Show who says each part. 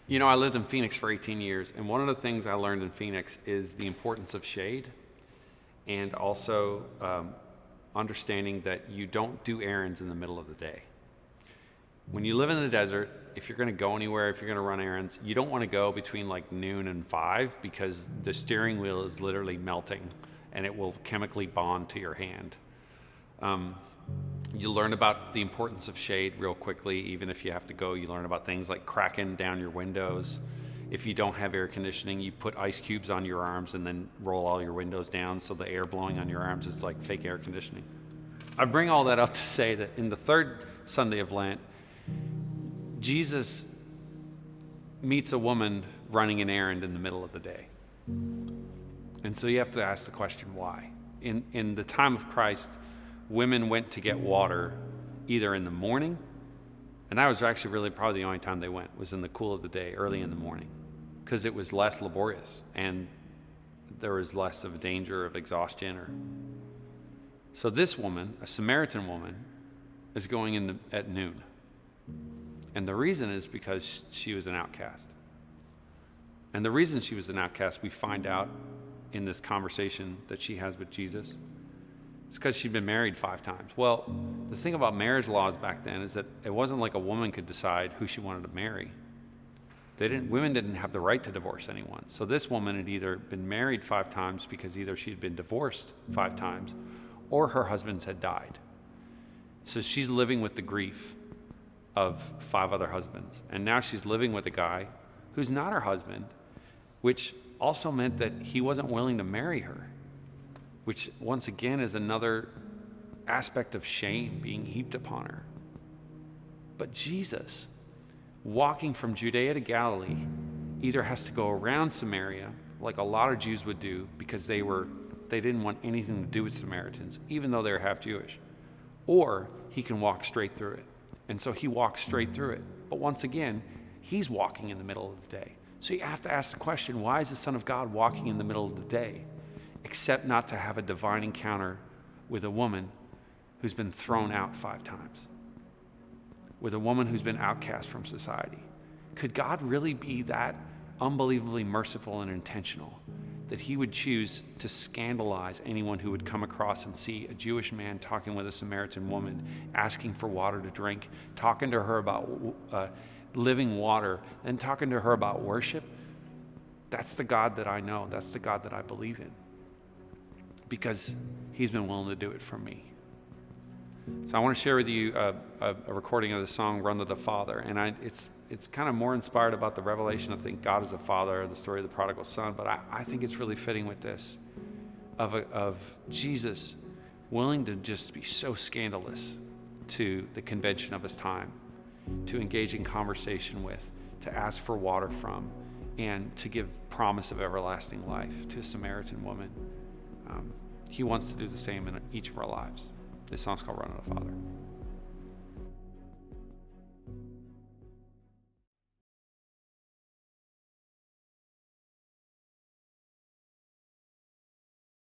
Speaker 1: You know, I lived in Phoenix for 18 years, and one of the things I learned in Phoenix is the importance of shade, and also understanding that you don't do errands in the middle of the day. When you live in the desert, if you're going to go anywhere, if you're going to run errands, you don't want to go between like noon and 5 because the steering wheel is literally melting and it will chemically bond to your hand. You learn about the importance of shade real quickly. Even if you have to go, you learn about things like cracking down your windows. If you don't have air conditioning, you put ice cubes on your arms and then roll all your windows down so the air blowing on your arms is like fake air conditioning. I bring all that up to say that in the third Sunday of Lent, Jesus meets a woman running an errand in the middle of the day. And so you have to ask the question, why? In the time of Christ, women went to get water either in the morning, and that was actually really probably the only time they went, was in the cool of the day, early in the morning, because it was less laborious and there was less of a danger of exhaustion. So this woman, a Samaritan woman, is going in at noon. And the reason is because she was an outcast. And the reason she was an outcast, we find out in this conversation that she has with Jesus, it's because she'd been married 5 times. Well, the thing about marriage laws back then is that it wasn't like a woman could decide who she wanted to marry. Women didn't have the right to divorce anyone. So this woman had either been married 5 times because either she'd been divorced 5 times or her husbands had died. So she's living with the grief of 5 other husbands. And now she's living with a guy who's not her husband, which also meant that he wasn't willing to marry her, which once again is another aspect of shame being heaped upon her. But Jesus, walking from Judea to Galilee, either has to go around Samaria, like a lot of Jews would do, because they didn't want anything to do with Samaritans, even though they were half Jewish, or he can walk straight through it. And so he walks straight through it. But once again, he's walking in the middle of the day. So you have to ask the question, why is the Son of God walking in the middle of the day, except not to have a divine encounter with a woman who's been thrown out 5 times, with a woman who's been outcast from society? Could God really be that unbelievably merciful and intentional that he would choose to scandalize anyone who would come across and see a Jewish man talking with a Samaritan woman, asking for water to drink, talking to her about living water, then talking to her about worship? That's the God that I know. That's the God that I believe in, because he's been willing to do it for me. So I want to share with you a recording of the song "Run to the Father," and it's kind of more inspired about the revelation of think God is a father, the story of the prodigal son, but I think it's really fitting with this of Jesus willing to just be so scandalous to the convention of his time, to engage in conversation with, to ask for water from, and to give promise of everlasting life to a Samaritan woman. He wants to do the same in each of our lives. This song's called "Run to the Father."